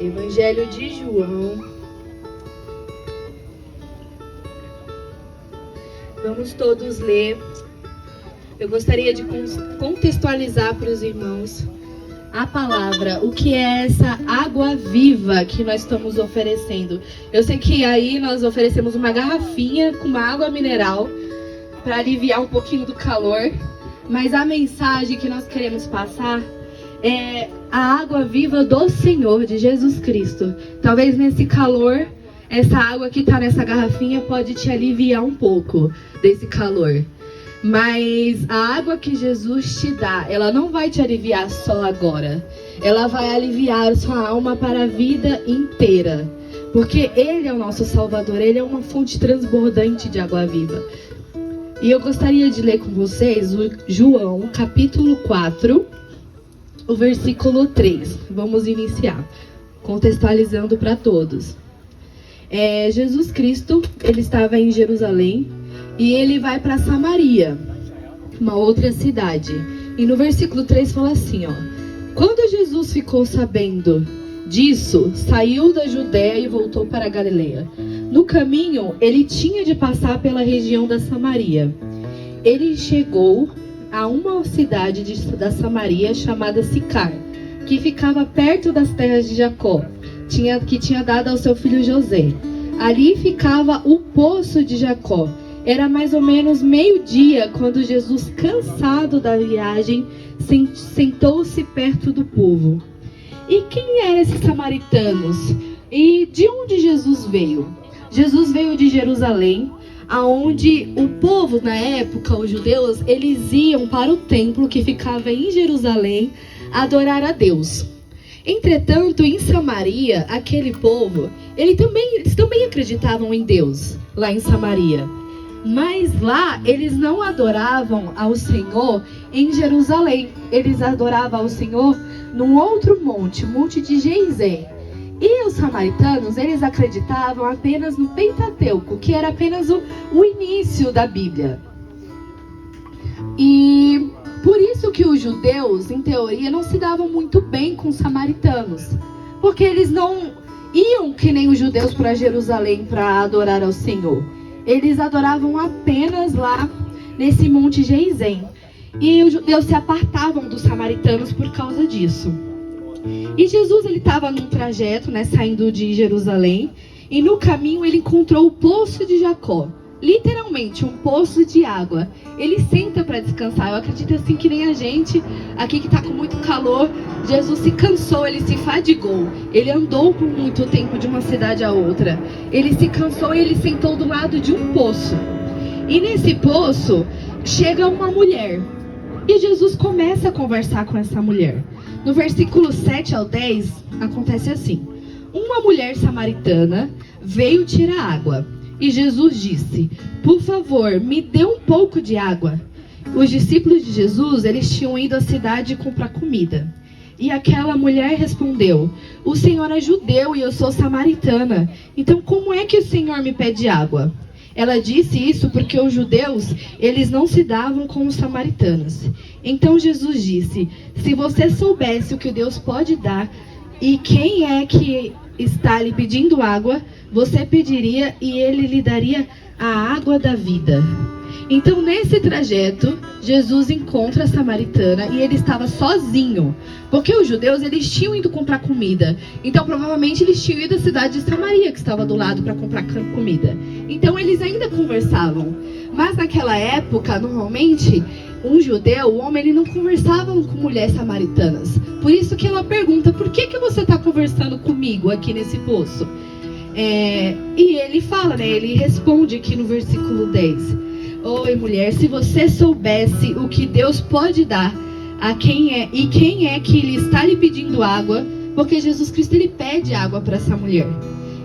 Evangelho de João. Vamos todos ler. Eu gostaria de contextualizar para os irmãos a palavra, o que é essa água viva que nós estamos oferecendo. Eu sei que aí nós oferecemos uma garrafinha com uma água mineral para aliviar um pouquinho do calor, mas a mensagem que nós queremos passar é a água viva do Senhor, de Jesus Cristo. Talvez nesse calor, essa água que está nessa garrafinha pode te aliviar um pouco desse calor. Mas a água que Jesus te dá, ela não vai te aliviar só agora. Ela vai aliviar sua alma para a vida inteira. Porque Ele é o nosso Salvador, Ele é uma fonte transbordante de água viva. E eu gostaria de ler com vocês o João, capítulo 4, o versículo 3. Vamos iniciar, contextualizando para todos. Jesus Cristo, Ele estava em Jerusalém. E ele vai para Samaria, uma outra cidade. E no versículo 3 fala assim, ó. Quando Jesus ficou sabendo disso, saiu da Judéia e voltou para a Galileia. No caminho, ele tinha de passar pela região da Samaria. Ele chegou a uma cidade da Samaria chamada Sicar, que ficava perto das terras de Jacó, que tinha dado ao seu filho José. Ali ficava o poço de Jacó. Era mais ou menos meio-dia quando Jesus, cansado da viagem, sentou-se perto do povo. E quem eram esses samaritanos? E de onde Jesus veio? Jesus veio de Jerusalém, aonde o povo, na época, os judeus, eles iam para o templo que ficava em Jerusalém adorar a Deus. Entretanto, em Samaria, aquele povo, eles também acreditavam em Deus, lá em Samaria. Mas lá, eles não adoravam ao Senhor em Jerusalém. Eles adoravam ao Senhor num outro monte, o Monte de Geizim. E os samaritanos, eles acreditavam apenas no Pentateuco, que era apenas o início da Bíblia. E por isso que os judeus, em teoria, não se davam muito bem com os samaritanos. Porque eles não iam que nem os judeus para Jerusalém para adorar ao Senhor. Eles adoravam apenas lá nesse Monte Geizim. E os judeus se apartavam dos samaritanos por causa disso. E Jesus, ele estava num trajeto, saindo de Jerusalém. E no caminho ele encontrou o poço de Jacó. Literalmente, um poço de água. Ele senta para descansar. Eu acredito assim que nem a gente aqui que está com muito calor. Jesus se cansou, ele se fadigou. Ele andou por muito tempo de uma cidade a outra. Ele se cansou e ele sentou do lado de um poço. E nesse poço chega uma mulher. E Jesus começa a conversar com essa mulher. No versículo 7 ao 10 acontece assim. Uma mulher samaritana veio tirar água. E Jesus disse, por favor, me dê um pouco de água. Os discípulos de Jesus, eles tinham ido à cidade comprar comida. E aquela mulher respondeu, o Senhor é judeu e eu sou samaritana. Então como é que o Senhor me pede água? Ela disse isso porque os judeus, eles não se davam com os samaritanos. Então Jesus disse, se você soubesse o que Deus pode dar e quem é que está lhe pedindo água, você pediria e ele lhe daria a água da vida. Então, nesse trajeto, Jesus encontra a samaritana e ele estava sozinho. Porque os judeus, eles tinham ido comprar comida. Então, provavelmente, eles tinham ido à cidade de Samaria, que estava do lado, para comprar comida. Então, eles ainda conversavam. Mas, naquela época, normalmente, um judeu, o homem, ele não conversava com mulheres samaritanas. Por isso que ela pergunta, por que você está conversando comigo aqui nesse poço? E ele fala, ele responde aqui no versículo 10. Oi, mulher, se você soubesse o que Deus pode dar a quem é que ele está lhe pedindo água, porque Jesus Cristo, ele pede água para essa mulher.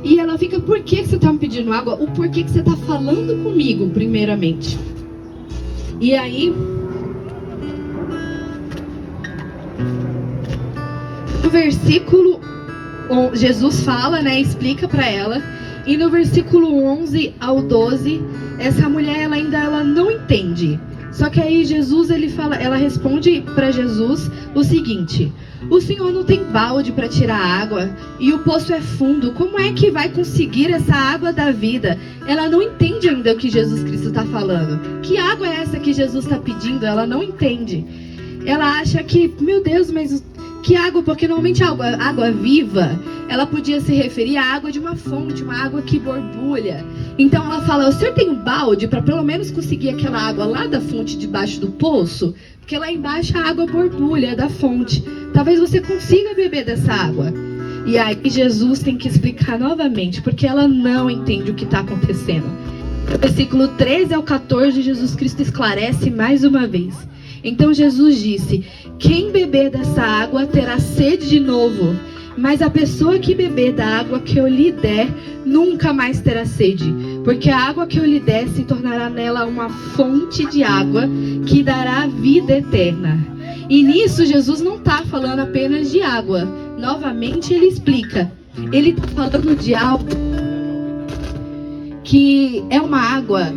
E ela fica, por que você está me pedindo água? O porquê que você está falando comigo, primeiramente. E aí, no versículo, Jesus fala, explica para ela. E no versículo 11 ao 12, essa mulher, ela não entende. Só que aí Jesus, ela responde para Jesus o seguinte: O senhor não tem balde para tirar água e o poço é fundo. Como é que vai conseguir essa água da vida? Ela não entende ainda o que Jesus Cristo está falando. Que água é essa que Jesus está pedindo? Ela não entende. Ela acha que, meu Deus, mas que água? Porque normalmente a água viva, ela podia se referir à água de uma fonte, uma água que borbulha. Então ela fala, o senhor tem um balde para pelo menos conseguir aquela água lá da fonte debaixo do poço? Porque lá embaixo a água borbulha da fonte. Talvez você consiga beber dessa água. E aí Jesus tem que explicar novamente, porque ela não entende o que está acontecendo. No versículo 13 ao 14, Jesus Cristo esclarece mais uma vez. Então Jesus disse, quem beber dessa água terá sede de novo, mas a pessoa que beber da água que eu lhe der, nunca mais terá sede, porque a água que eu lhe der se tornará nela uma fonte de água que dará vida eterna. E nisso Jesus não está falando apenas de água. Novamente ele explica. Ele está falando de algo que é uma água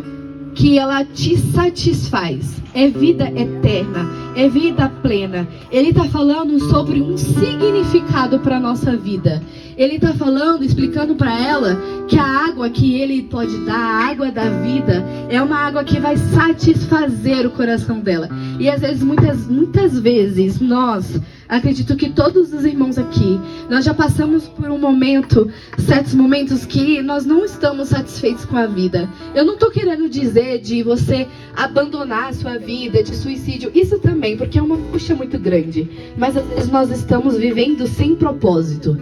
que ela te satisfaz. É vida eterna, é vida plena. Ele está falando sobre um significado para a nossa vida. Ele está falando, explicando para ela que a água que ele pode dar, a água da vida, é uma água que vai satisfazer o coração dela. E às vezes, muitas vezes, nós, acredito que todos os irmãos aqui, nós já passamos por certos momentos que nós não estamos satisfeitos com a vida. Eu não estou querendo dizer de você abandonar a sua vida, de suicídio, isso também, porque é uma angústia muito grande. Mas às vezes nós estamos vivendo sem propósito,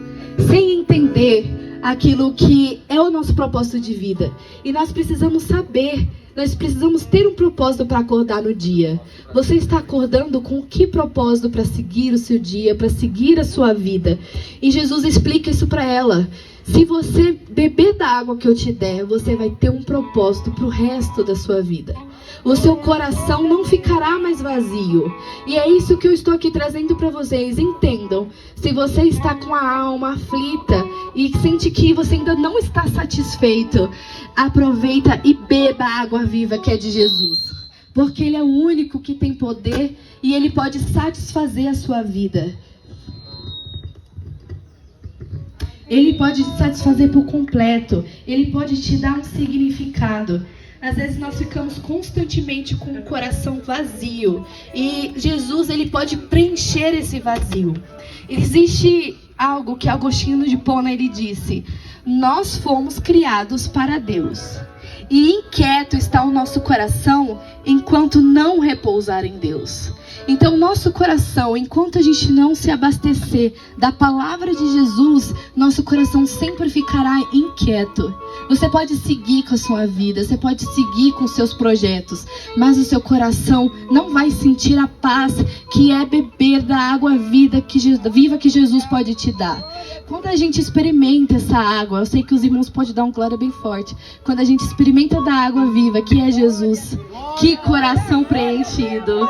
sem entender aquilo que é o nosso propósito de vida. E nós precisamos saber, nós precisamos ter um propósito para acordar no dia. Você está acordando com que propósito para seguir o seu dia, para seguir a sua vida? E Jesus explica isso para ela. Se você beber da água que eu te der, você vai ter um propósito para o resto da sua vida. O seu coração não ficará mais vazio. E é isso que eu estou aqui trazendo para vocês. Entendam, se você está com a alma aflita e sente que você ainda não está satisfeito, aproveita e beba a água viva que é de Jesus. Porque Ele é o único que tem poder e Ele pode satisfazer a sua vida. Ele pode te satisfazer por completo. Ele pode te dar um significado. Às vezes nós ficamos constantemente com o coração vazio. E Jesus, Ele pode preencher esse vazio. Existe algo que Agostinho de Hipona, ele disse: nós fomos criados para Deus. E inquieto está o nosso coração enquanto não repousar em Deus. Então, nosso coração, enquanto a gente não se abastecer da palavra de Jesus, nosso coração sempre ficará inquieto. Você pode seguir com a sua vida, você pode seguir com os seus projetos, mas o seu coração não vai sentir a paz que é beber da água viva que Jesus pode te dar. Quando a gente experimenta essa água, eu sei que os irmãos podem dar um glória bem forte. Quando a gente experimenta da água viva, que é Jesus, que coração preenchido.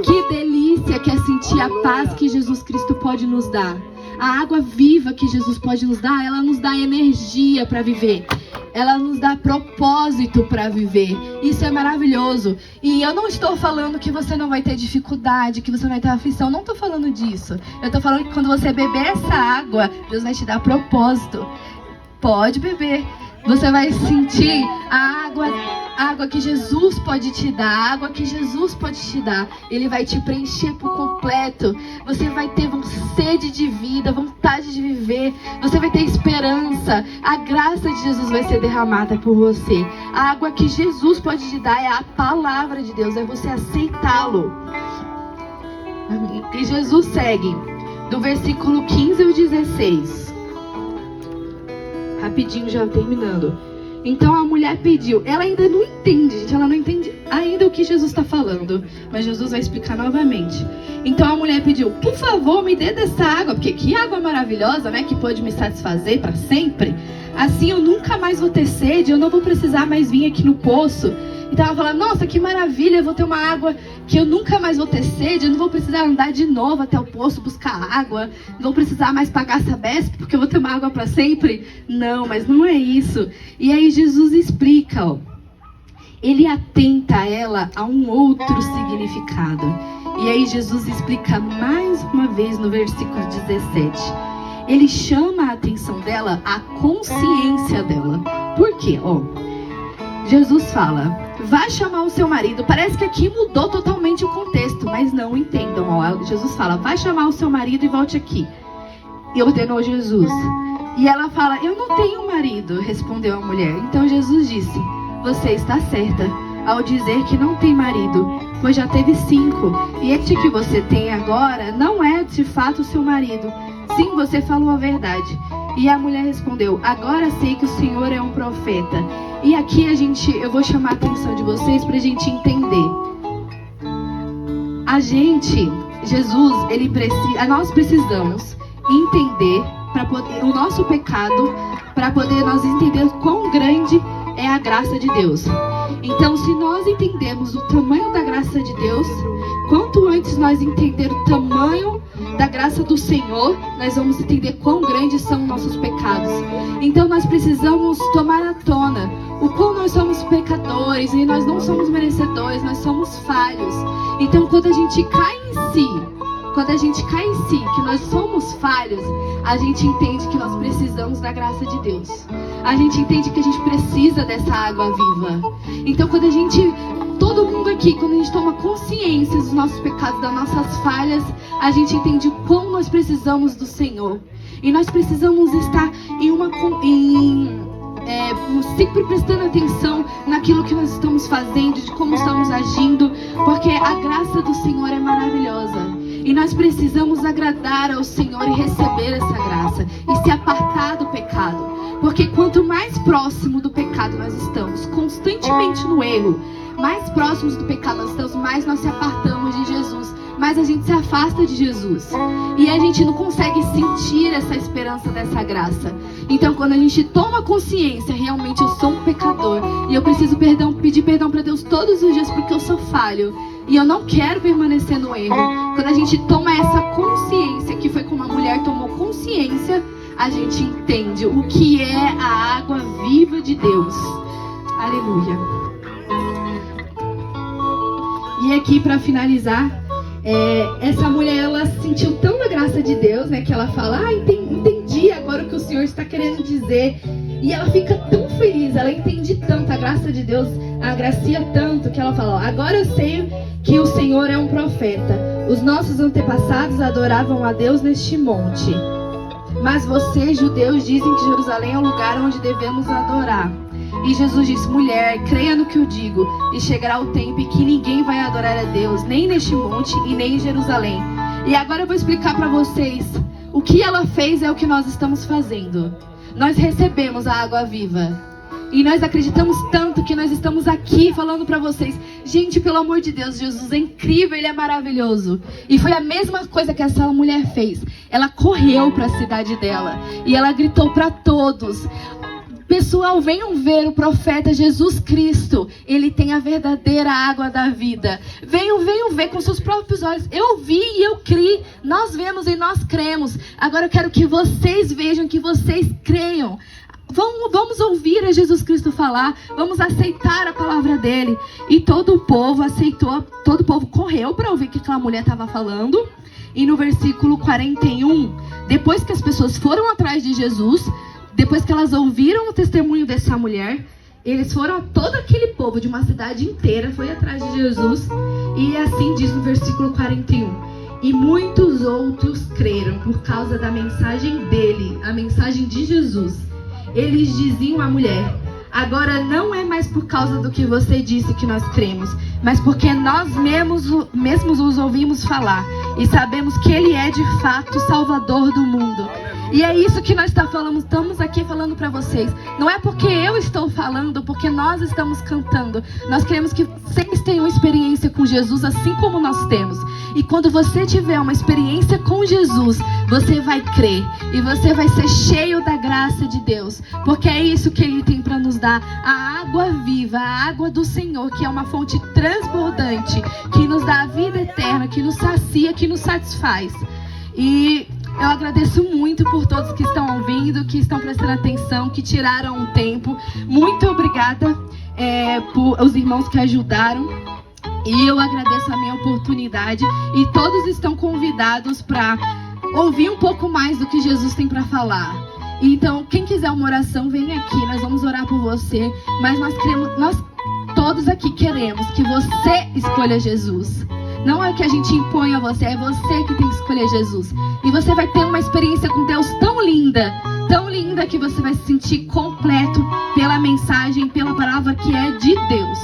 Que delícia que é sentir a paz que Jesus Cristo pode nos dar. A água viva que Jesus pode nos dar, ela nos dá energia para viver. Ela nos dá propósito para viver. Isso é maravilhoso. E eu não estou falando que você não vai ter dificuldade, que você não vai ter aflição. Não estou falando disso. Eu estou falando que quando você beber essa água, Deus vai te dar propósito. Pode beber. Você vai sentir a água que Jesus pode te dar, a água que Jesus pode te dar. Ele vai te preencher por completo. Você vai ter sede de vida, vontade de viver. Você vai ter esperança. A graça de Jesus vai ser derramada por você. A água que Jesus pode te dar é a palavra de Deus, é você aceitá-lo. E Jesus segue do versículo 15 ao 16. Rapidinho, já terminando. Então a mulher pediu. Ela ainda não entende, gente. Ela não entende ainda o que Jesus está falando. Mas Jesus vai explicar novamente. Então a mulher pediu: por favor, me dê dessa água. Porque que água maravilhosa, né? Que pode me satisfazer para sempre. Assim eu nunca mais vou ter sede. Eu não vou precisar mais vir aqui no poço. Então ela fala: nossa, que maravilha, eu vou ter uma água que eu nunca mais vou ter sede. Eu não vou precisar andar de novo até o poço buscar água. Não vou precisar mais pagar Sabesp porque eu vou ter uma água para sempre. Não, mas não é isso. E aí Jesus explica, ó. ele atenta ela a um outro significado. E aí Jesus explica mais uma vez no versículo 17. Ele chama a atenção dela, a consciência dela. Por quê? Jesus fala, vai chamar o seu marido. Parece que aqui mudou totalmente o contexto, mas não entendam. Jesus fala, vai chamar o seu marido e volte aqui. E ordenou Jesus. E ela fala, eu não tenho marido, respondeu a mulher. Então Jesus disse, você está certa ao dizer que não tem marido, pois já teve 5. E este que você tem agora não é de fato seu marido. Sim, você falou a verdade. E a mulher respondeu, agora sei que o Senhor é um profeta. E aqui eu vou chamar a atenção de vocês para a gente entender. Nós precisamos entender o nosso pecado para poder nós entender quão grande é a graça de Deus. Então, se nós entendemos o tamanho da graça de Deus, quanto antes nós entender o tamanho da graça do Senhor, nós vamos entender quão grandes são nossos pecados. Então nós precisamos tomar à tona o quão nós somos pecadores e nós não somos merecedores, nós somos falhos. Então quando a gente cai em si, que nós somos falhos, a gente entende que nós precisamos da graça de Deus. A gente entende que a gente precisa dessa água viva. Então todo mundo aqui, quando a gente toma consciência dos nossos pecados, das nossas falhas, a gente entende o quão nós precisamos do Senhor. E nós precisamos estar sempre prestando atenção naquilo que nós estamos fazendo, de como estamos agindo, porque a graça do Senhor é maravilhosa. E nós precisamos agradar ao Senhor e receber essa graça e se apartar do pecado. Porque quanto mais próximo do pecado nós estamos, constantemente no erro, mais próximos do pecado nós estamos, mais nós se apartamos de Jesus, mais a gente se afasta de Jesus. E a gente não consegue sentir essa esperança dessa graça. Então quando a gente toma consciência, realmente eu sou um pecador e eu preciso pedir perdão para Deus todos os dias porque eu sou falho e eu não quero permanecer no erro. Quando a gente toma essa consciência, que foi como a mulher tomou consciência, a gente entende o que é a água viva de Deus. Aleluia. E aqui para finalizar, essa mulher, ela sentiu tão a graça de Deus, né, que ela fala, entendi agora o que o Senhor está querendo dizer. E ela fica tão feliz, ela entende tanto a graça de Deus, agracia tanto, que ela fala, agora eu sei que o Senhor é um profeta. Os nossos antepassados adoravam a Deus neste monte. Mas vocês, judeus, dizem que Jerusalém é o lugar onde devemos adorar. E Jesus disse, mulher, creia no que eu digo, e chegará o tempo em que ninguém vai adorar a Deus, nem neste monte e nem em Jerusalém. E agora eu vou explicar para vocês, o que ela fez é o que nós estamos fazendo. Nós recebemos a água viva. E nós acreditamos tanto que nós estamos aqui falando para vocês, gente, pelo amor de Deus, Jesus é incrível, Ele é maravilhoso. E foi a mesma coisa que essa mulher fez. Ela correu para a cidade dela e ela gritou para todos, pessoal, venham ver o profeta Jesus Cristo. Ele tem a verdadeira água da vida. Venham ver com seus próprios olhos. Eu vi e eu criei. Nós vemos e nós cremos. Agora eu quero que vocês vejam, que vocês creiam. Vamos ouvir a Jesus Cristo falar. Vamos aceitar a palavra dele. E todo o povo aceitou. Todo o povo correu para ouvir o que aquela mulher estava falando. E no versículo 41, depois que as pessoas foram atrás de Jesus, depois que elas ouviram o testemunho dessa mulher, eles foram, todo aquele povo de uma cidade inteira foi atrás de Jesus. E assim diz no versículo 41. E muitos outros creram por causa da mensagem dele, a mensagem de Jesus. Eles diziam à mulher, agora não é mais por causa do que você disse que nós cremos, mas porque nós mesmos os ouvimos falar e sabemos que ele é de fato o Salvador do mundo. E é isso que nós estamos aqui falando para vocês. Não é porque eu estou falando, porque nós estamos cantando. Nós queremos que vocês tenham experiência com Jesus assim como nós temos. E quando você tiver uma experiência com Jesus, você vai crer. E você vai ser cheio da graça de Deus. Porque é isso que Ele tem para nos dar. A água viva, a água do Senhor, que é uma fonte transbordante, que nos dá a vida eterna, que nos sacia, que nos satisfaz. E eu agradeço muito por todos que estão ouvindo, que estão prestando atenção, que tiraram um tempo. Muito obrigada. por os irmãos que ajudaram. E eu agradeço a minha oportunidade. E todos estão convidados para ouvir um pouco mais do que Jesus tem para falar. Então, quem quiser uma oração, vem aqui. Nós vamos orar por você. Mas nós todos aqui queremos que você escolha Jesus. Não é que a gente impõe a você, é você que tem que escolher Jesus. E você vai ter uma experiência com Deus tão linda que você vai se sentir completo pela mensagem, pela palavra que é de Deus.